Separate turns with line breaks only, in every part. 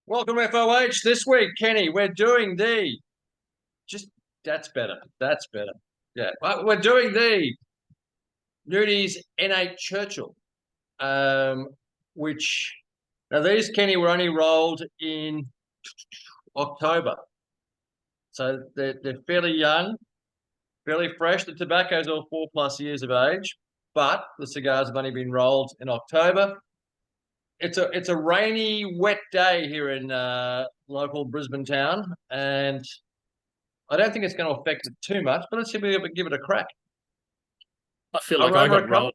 Welcome, FOH. This week, Kenny, we're doing the just that's better. That's better. Yeah, we're doing the Nudies N8 Churchill, um, which now these Kenny were only rolled in October, so they're fairly young, fairly fresh. The tobacco's all 4+ years of age, but the cigars have only been rolled in October. It's a rainy, wet day here in local Brisbane town, and I don't think it's going to affect it too much. But let's see if we give it a crack.
I feel like I got rolled.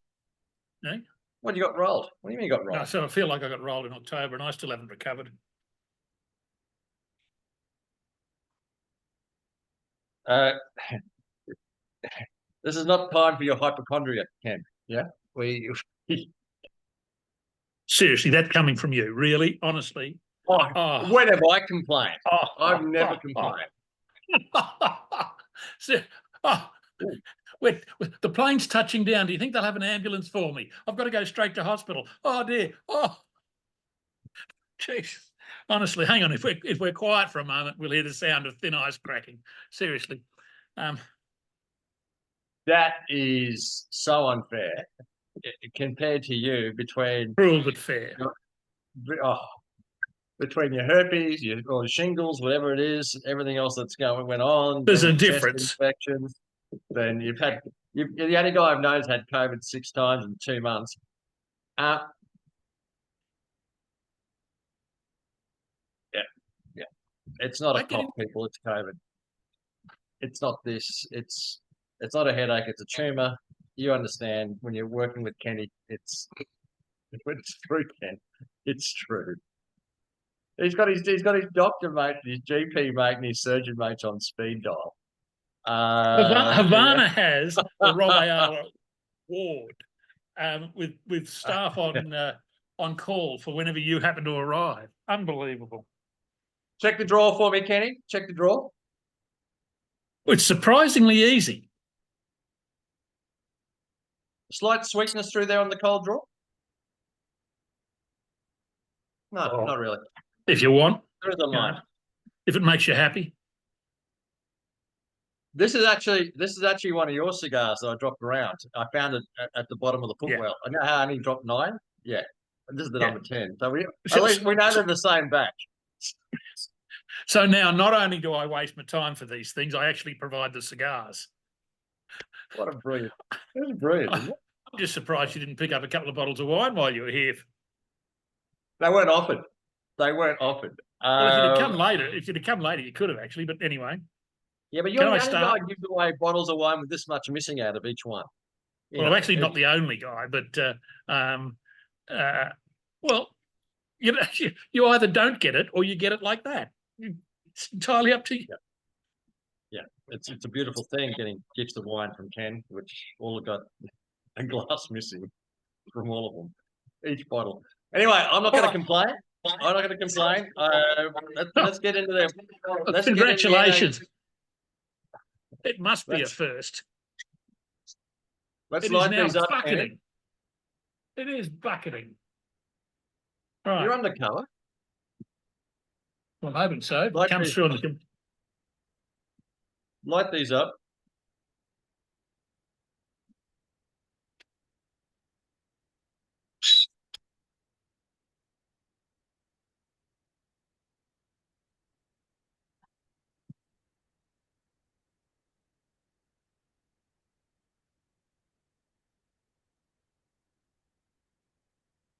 Eh? What you got rolled? What do you mean you got rolled?
No, so I feel like I got rolled in October, and I still haven't recovered.
This is not time for your hypochondria, Ken. Yeah, we.
Seriously, that coming from you, really, honestly.
When have I complained? I've never complained.
So, wait, the plane's touching down. Do you think they'll have an ambulance for me? I've got to go straight to hospital. Oh dear. Oh, jeez. Honestly, hang on. If we're quiet for a moment, we'll hear the sound of thin ice cracking. Seriously.
That is so unfair compared to you between
cruel but fair.
Between your herpes, or shingles, whatever it is, everything else that's went on.
There's a difference.
Infections. Then you're the only guy I've known who's had COVID 6 times in 2 months. Yeah. It's not a cough, people. It's COVID. It's not this. It's not a headache. It's a tumor. You understand when you're working with Kenny. It's true, Ken. It's true. He's got his doctor mate, his GP mate, and his surgeon mates on speed dial.
Havana has the Royale ward with staff on call for whenever you happen to arrive. Unbelievable.
Check the drawer for me, Kenny. Check the drawer.
It's surprisingly easy.
Slight sweetness through there on the cold drawer? No, not really.
If you want.
There is a line.
If it makes you happy.
This is actually one of your cigars that I dropped around. I found it at the bottom of the footwell. I know how I only dropped 9. Yeah. This is the number 10. So at least we know they're the same batch.
So now not only do I waste my time for these things, I actually provide the cigars.
What a brilliant. It was brilliant, isn't it?
I'm just surprised you didn't pick up a couple of bottles of wine while you were here.
They weren't offered. Well,
if you'd have come later, you could have actually, but anyway.
Yeah, but you're the only guy who gives away bottles of wine with this much missing out of each one.
Well, I'm actually not the only guy, but well, you either don't get it or you get it like that. It's entirely up to you.
Yeah, it's a beautiful thing getting gifts of wine from Ken, which all have got a glass missing from all of them, each bottle. Anyway, I'm not going to complain. Let's get into them.
Congratulations. It must be a first.
Let's light these up.
Bucketing. It is bucketing. Right.
You're undercover.
Well, I'm hoping so. It comes through on the...
Light these up.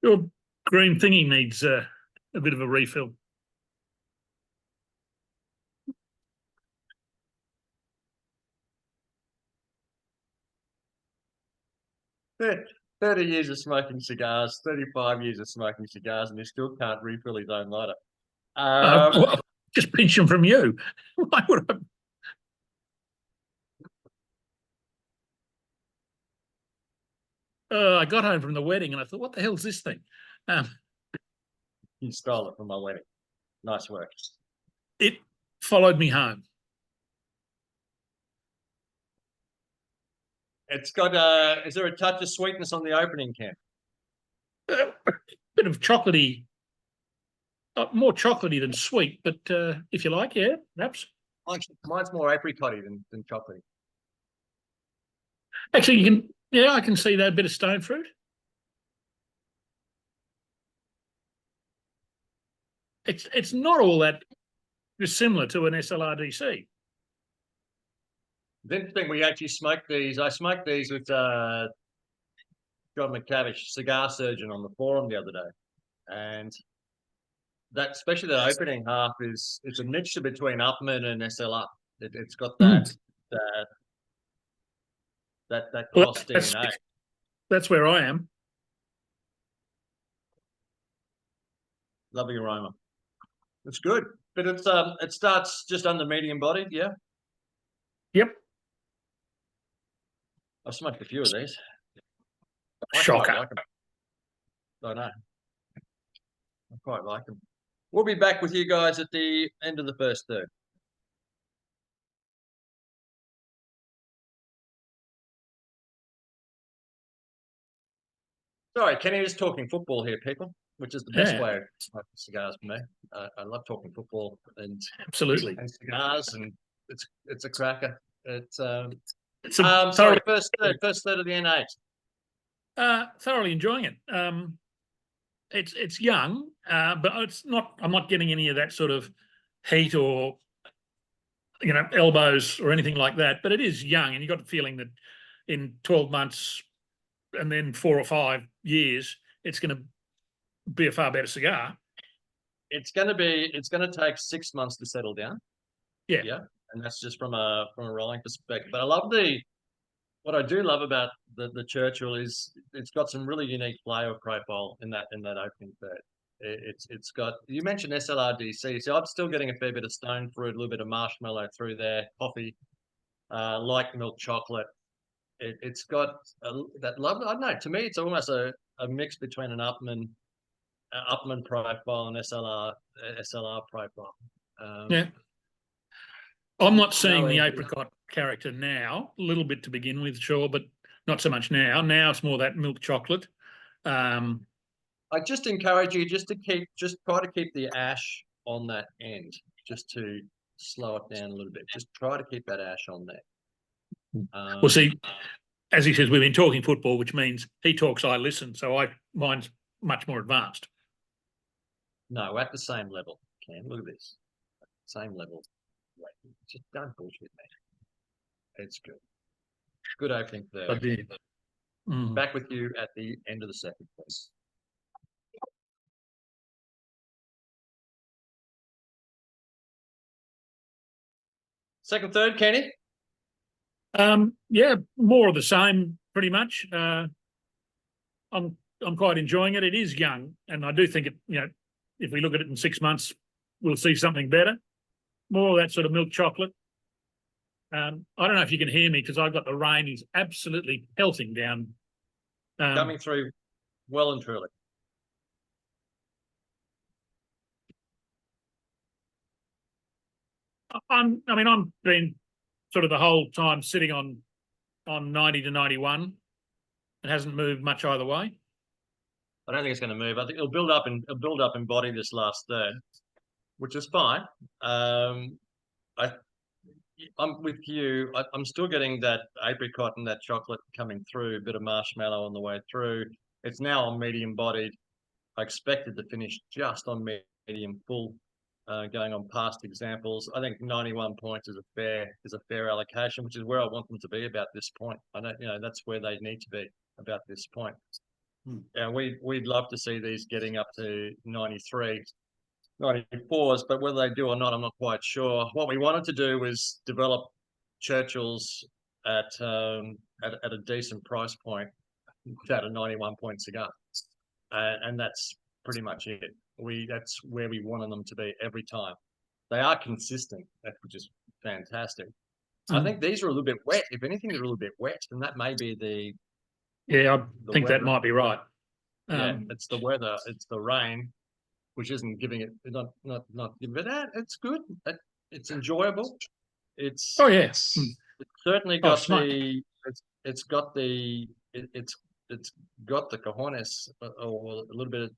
Your green thingy needs a bit of a refill.
Yeah. 30 years of smoking cigars, 35 years of smoking cigars, and he still can't refill his own lighter.
Well, just pinch them from you. Why would I got home from the wedding and I thought, what the hell's this thing?
You stole it from my wedding. Nice work.
It followed me home.
It's got is there a touch of sweetness on the opening, Ken?
A bit of chocolatey More chocolatey than sweet, but if you like, yeah, perhaps.
Mine's more apricotty than chocolatey.
Actually, you can, yeah, I can see that bit of stone fruit. It's not all that dissimilar to an SLRDC.
The interesting, we actually smoked these. I smoked these with John McTavish, cigar surgeon, on the forum the other day, and that, especially the opening half, it's a mixture between Upman and SLR. It's got that
Well,
cross DNA.
that's where I am.
Lovely aroma. It's good, but it starts just under medium bodied. Yeah.
Yep.
I've smoked a few of these.
Shocker.
I quite like them. I know. I quite like them. We'll be back with you guys at the end of the first third. Sorry, Kenny is talking football here, people, which is the best way of smoking cigars for me. I love talking football and
absolutely
and cigars, and it's a cracker. It's
sorry,
first third of the N8.
Thoroughly enjoying it. It's young, but it's not. I'm not getting any of that sort of heat or elbows or anything like that. But it is young, and you got the feeling that in 12 months and then 4 or 5 years, it's going to be a far better cigar.
It's going to take 6 months to settle down.
Yeah,
and that's just from a rolling perspective. But what I do love about the Churchill is it's got some really unique flavour profile in that opening third. It's got, you mentioned SLRDC, so I'm still getting a fair bit of stone fruit, a little bit of marshmallow through there, coffee, light milk chocolate. It's got that love. I don't know. To me, it's almost a mix between an Upman profile and SLR profile.
Yeah. I'm not seeing the apricot character now. A little bit to begin with, sure, but not so much now. Now it's more that milk chocolate.
I just encourage you just try to keep the ash on that end, just to slow it down a little bit. Just try to keep that ash on there.
Well, see, as he says, we've been talking football, which means he talks, I listen. So mine's much more advanced.
No, at the same level, Cam. Look at this. Same level. Wait, just don't bullshit, mate. It's good. Good opening there. Back with you at the end of the second, please. Second, third, Kenny?
Yeah, more of the same, pretty much. I'm quite enjoying it. It is young, and I do think if we look at it in 6 months, we'll see something better. More of that sort of milk chocolate. I don't know if you can hear me because I've got the rain is absolutely pelting down.
Coming through well and truly.
I'm been sort of the whole time sitting on 90 to 91. It hasn't moved much either way.
I don't think it's going to move. I think it'll build up in body this last third, which is fine. I'm with you. I'm still getting that apricot and that chocolate coming through, a bit of marshmallow on the way through. It's now on medium bodied. I expected to finish just on medium full, going on past examples. I think 91 points is a fair allocation, which is where I want them to be about this point. I know, that's where they need to be about this point. And we'd love to see these getting up to 93. 94s, but whether they do or not, I'm not quite sure. What we wanted to do was develop Churchill's at a decent price point, at a 91 point cigar, and that's pretty much it. That's where we wanted them to be every time. They are consistent, which is fantastic. I think these are a little bit wet. If anything, they're a little bit wet, and that may be the.
Yeah, I think that might be right.
Yeah, it's the weather, it's the rain, which isn't giving it, not giving it that. It's good. It's enjoyable. It's
yes.
It's certainly got it's got the cojones, or a little bit of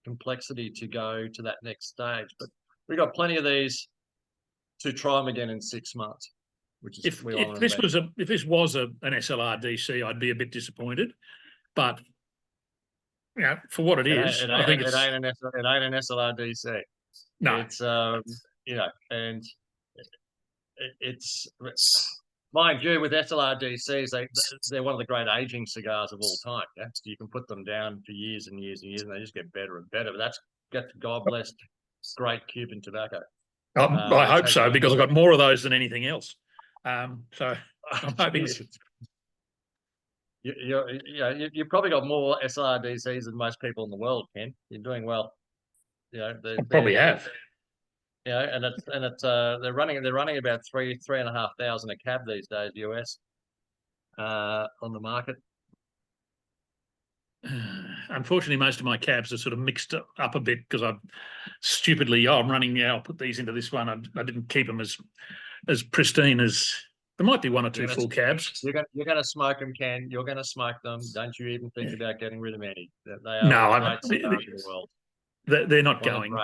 complexity to go to that next stage. But we got plenty of these to try them again in 6 months, which is
if this was an SLR DC, I'd be a bit disappointed, but for what it is, I think
it ain't an SLR DC.
No,
it's and it's mind you, with SLR DCs, they're one of the great aging cigars of all time. Yeah, so you can put them down for years and years and years, and they just get better and better. But that's God bless great Cuban tobacco.
I hope so, because I've got more of those than anything else. So I'm hoping.
You've probably got more SRDCs than most people in the world, Ken. You're doing well.
I probably have.
And they're running about 3,500 a cab these days, US, on the market.
Unfortunately, most of my cabs are sort of mixed up a bit because I'm stupidly, I'm running now. I'll put these into this one. I didn't keep them as pristine as. There might be one or two full cabs.
You're going to smoke them, Ken. You're going to smoke them. Don't you even think about getting rid of any. They are
no,
great cigars in the world.
They're not going.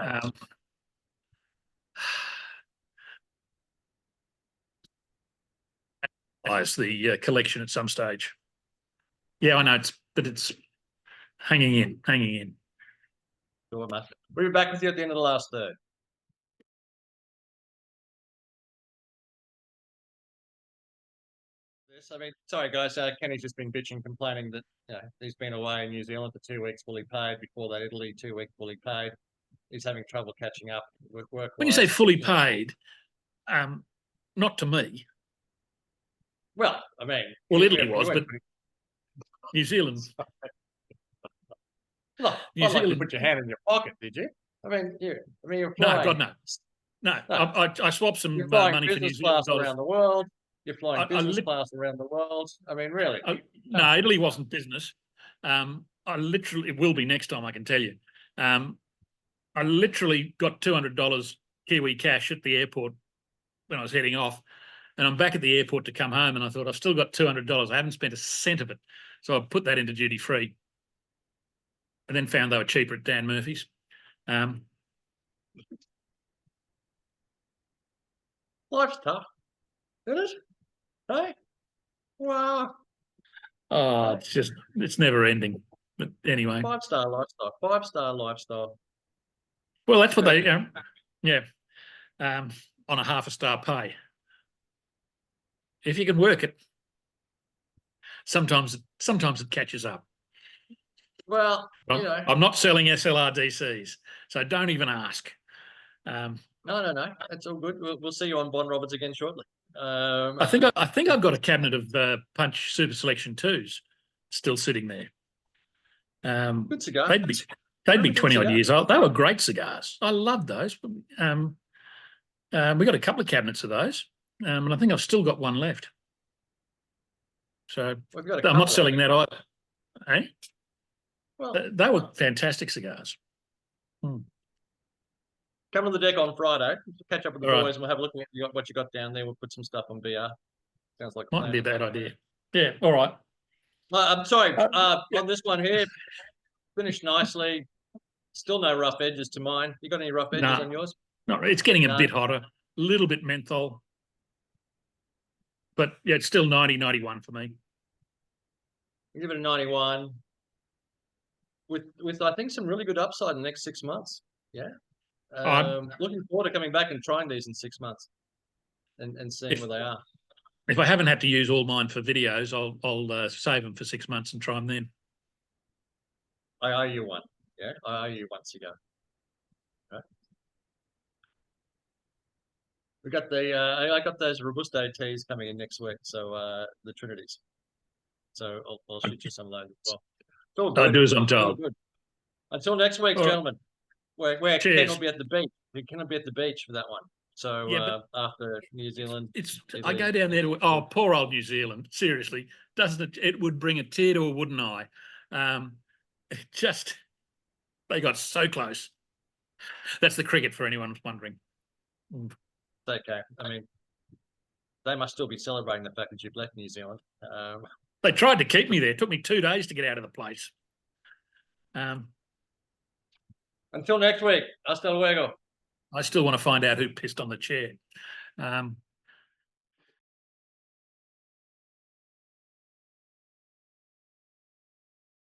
The collection at some stage. Yeah, I know, it's hanging in.
Sure, mate. We'll be back with you at the end of the last third. I mean, sorry guys, Kenny's just been bitching, complaining that he's been away in New Zealand for 2 weeks fully paid. Before that, Italy 2 weeks fully paid. He's having trouble catching up work-wise.
When you say fully paid, not to me.
Well, I mean,
Italy was, but New Zealand.
Look, New Zealand. Like to put your hand in your pocket, did you? I mean, you're flying.
No, God, no. No. I swapped some money for New Zealand dollars
around the world. You're flying business class around the world. I mean, really?
No, Italy wasn't business. It will be next time, I can tell you. I literally got $200 Kiwi cash at the airport when I was heading off, and I'm back at the airport to come home, and I thought, I've still got $200. I haven't spent a cent of it. So I put that into duty free, and then found they were cheaper at Dan Murphy's.
Life's tough, isn't it? Hey, wow.
Oh, it's never ending. But anyway,
5-star lifestyle. 5-star lifestyle.
Well, that's what they, on a half a star pay. If you can work it, sometimes it catches up.
Well,
I'm not selling SLR DCs, so don't even ask.
No, it's all good. We'll see you on Bond Roberts again shortly.
I think I've got a cabinet of Punch Super Selection 2s still sitting there.
Good cigar.
They'd be 20 odd years old. They were great cigars. I loved those. We got a couple of cabinets of those, and I think I've still got one left. So I'm not selling that either. Eh? Well, they were fantastic cigars.
Come on the deck on Friday. Catch up with the boys, and we'll have a look at what you got down there. We'll put some stuff on VR. Sounds like
might be a bad idea. Yeah. All right.
I'm sorry. On this one here, finished nicely. Still no rough edges to mine. You got any rough edges on yours?
No, it's getting a bit hotter. A little bit menthol. But yeah, it's still 90, 91 for me.
Give it a 91. With I think some really good upside in the next 6 months. Yeah. Looking forward to coming back and trying these in 6 months and seeing where they are.
If I haven't had to use all mine for videos, I'll save them for 6 months and try them then.
I owe you one. Yeah, I owe you one cigar. Right. We got I got those Robusto teas coming in next week. So the Trinities. So I'll shoot you some of those as well. It's all good.
I do as I'm told.
Good. Until next week, gentlemen. Where Ken will be at the beach. We cannot be at the beach for that one. So after New Zealand,
I go down there to poor old New Zealand. Seriously, doesn't it would bring a tear to a wooden eye. They got so close. That's the cricket for anyone wondering.
It's okay. I mean, they must still be celebrating the fact that you've left New Zealand.
They tried to keep me there. It took me 2 days to get out of the place.
Until next week. Hasta luego.
I still want to find out who pissed on the chair.